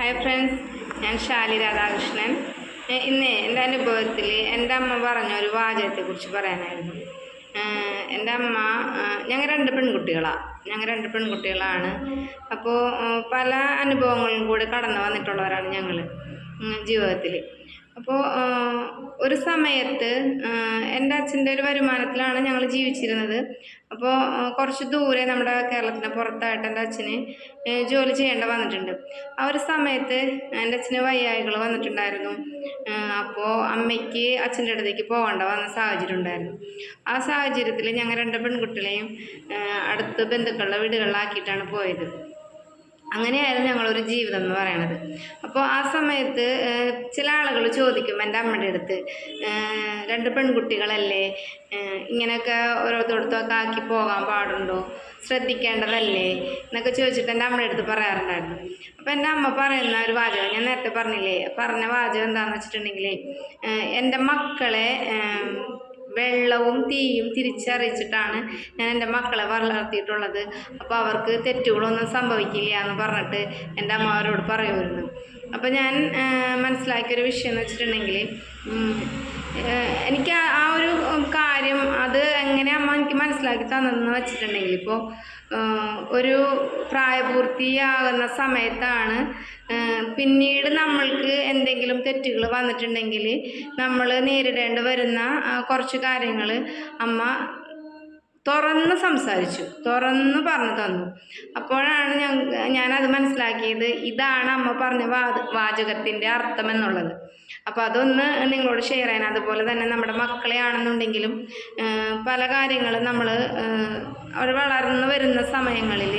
Hi friends, ഞാൻ ഷാലി രാധാകൃഷ്ണൻ. ഇന്ന് എൻ്റെ അനുഭവത്തിൽ എൻ്റെ അമ്മ പറഞ്ഞ ഒരു വാചകത്തെക്കുറിച്ച് പറയാനായിരുന്നു. എൻ്റെ അമ്മ ഞങ്ങൾ രണ്ട് പെൺകുട്ടികളാണ്. അപ്പോൾ പല അനുഭവങ്ങളും കൂടി കടന്നു വന്നിട്ടുള്ളവരാണ് ഞങ്ങൾ ജീവിതത്തിൽ. അപ്പോൾ ഒരു സമയത്ത് എൻ്റെ അച്ഛൻ്റെ ഒരു വരുമാനത്തിലാണ് ഞങ്ങൾ ജീവിച്ചിരുന്നത്. അപ്പോൾ കുറച്ച് ദൂരെ നമ്മുടെ കേരളത്തിന് പുറത്തായിട്ട് എൻ്റെ അച്ഛന് ജോലി ചെയ്യേണ്ട വന്നിട്ടുണ്ട്. ആ ഒരു സമയത്ത് എൻ്റെ അച്ഛന് വയ്യായ്കൾ വന്നിട്ടുണ്ടായിരുന്നു. അപ്പോൾ അമ്മയ്ക്ക് അച്ഛൻ്റെ അടുത്തേക്ക് പോകേണ്ട വന്ന സാഹചര്യം ഉണ്ടായിരുന്നു. ആ സാഹചര്യത്തിൽ ഞങ്ങൾ രണ്ട് പെൺകുട്ടികളെയും അടുത്ത ബന്ധുക്കളുടെ വീടുകളിലാക്കിയിട്ടാണ് പോയത്. അങ്ങനെയായിരുന്നു ഞങ്ങളൊരു ജീവിതം എന്ന് പറയണത്. അപ്പോൾ ആ സമയത്ത് ചില ആളുകൾ ചോദിക്കും എൻ്റെ അമ്മയുടെ അടുത്ത്, രണ്ട് പെൺകുട്ടികളല്ലേ, ഇങ്ങനെയൊക്കെ ഓരോരുത്തരത്തൊക്കെ ആക്കി പോകാൻ പാടുണ്ടോ, ശ്രദ്ധിക്കേണ്ടതല്ലേ എന്നൊക്കെ ചോദിച്ചിട്ട് എൻ്റെ അമ്മയുടെ അടുത്ത് പറയാറുണ്ടായിരുന്നു. അപ്പോൾ എൻ്റെ അമ്മ പറയുന്ന ഒരു വാചകം ഞാൻ നേരത്തെ പറഞ്ഞ വാചകം എന്താണെന്ന് വെച്ചിട്ടുണ്ടെങ്കിൽ, എൻ്റെ മക്കളെ വെള്ളവും തീയും തിരിച്ചറിയിച്ചിട്ടാണ് ഞാൻ എൻ്റെ മക്കളെ വളർത്തിയിട്ടുള്ളത്. അപ്പോൾ അവർക്ക് തെറ്റുകളൊന്നും സംഭവിക്കില്ല എന്ന് പറഞ്ഞിട്ട് എൻ്റെ അമ്മ അവരോട് പറയുമായിരുന്നു. അപ്പോൾ ഞാൻ മനസ്സിലാക്കിയൊരു വിഷയം എന്ന് വെച്ചിട്ടുണ്ടെങ്കിൽ, എനിക്ക് ആ ഒരു കാര്യം അത് എങ്ങനെ അമ്മ എനിക്ക് മനസ്സിലാക്കി തന്നതെന്ന് വെച്ചിട്ടുണ്ടെങ്കിൽ, ഇപ്പോൾ ഒരു പ്രായപൂർത്തിയാകുന്ന സമയത്താണ് പിന്നീട് നമ്മൾക്ക് എന്തെങ്കിലും തെറ്റുകൾ വന്നിട്ടുണ്ടെങ്കിൽ നമ്മൾ നേരിടേണ്ടി വരുന്ന കുറച്ച് കാര്യങ്ങൾ അമ്മ തുറന്ന് സംസാരിച്ചു, തുറന്ന് പറഞ്ഞു തന്നു. അപ്പോഴാണ് ഞാനത് മനസ്സിലാക്കിയത്, ഇതാണ് അമ്മ പറഞ്ഞ വാചകത്തിൻ്റെ അർത്ഥം എന്നുള്ളത്. അപ്പോൾ അതൊന്ന് നിങ്ങളോട് ഷെയർ ചെയ്യാൻ. അതുപോലെ തന്നെ നമ്മുടെ മക്കളെ ആണെന്നുണ്ടെങ്കിലും പല കാര്യങ്ങളും നമ്മൾ അവർ വളർന്നു വരുന്ന സമയങ്ങളിൽ,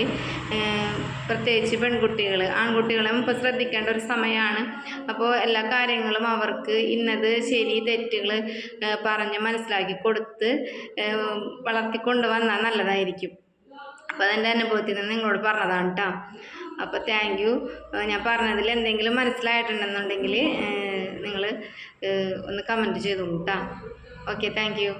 പ്രത്യേകിച്ച് പെൺകുട്ടികൾ, ആൺകുട്ടികളും ഇപ്പോൾ ശ്രദ്ധിക്കേണ്ട ഒരു സമയമാണ്. അപ്പോൾ എല്ലാ കാര്യങ്ങളും അവർക്ക് ഇന്നത് ശരി തെറ്റുകൾ പറഞ്ഞ് മനസ്സിലാക്കി കൊടുത്ത് വളർത്തിക്കൊണ്ട് വന്നാൽ നല്ലതായിരിക്കും. അപ്പോൾ അതെൻ്റെ അനുഭവത്തിൽ നിന്ന് നിങ്ങളോട് പറഞ്ഞതാണ് കേട്ടോ. അപ്പോൾ താങ്ക് യു. ഞാൻ പറഞ്ഞതിൽ എന്തെങ്കിലും മനസ്സിലായിട്ടുണ്ടെന്നുണ്ടെങ്കിൽ നിങ്ങൾ ഒന്ന് കമൻറ്റ് ചെയ്തോളൂ കേട്ടോ. Okay, thank you.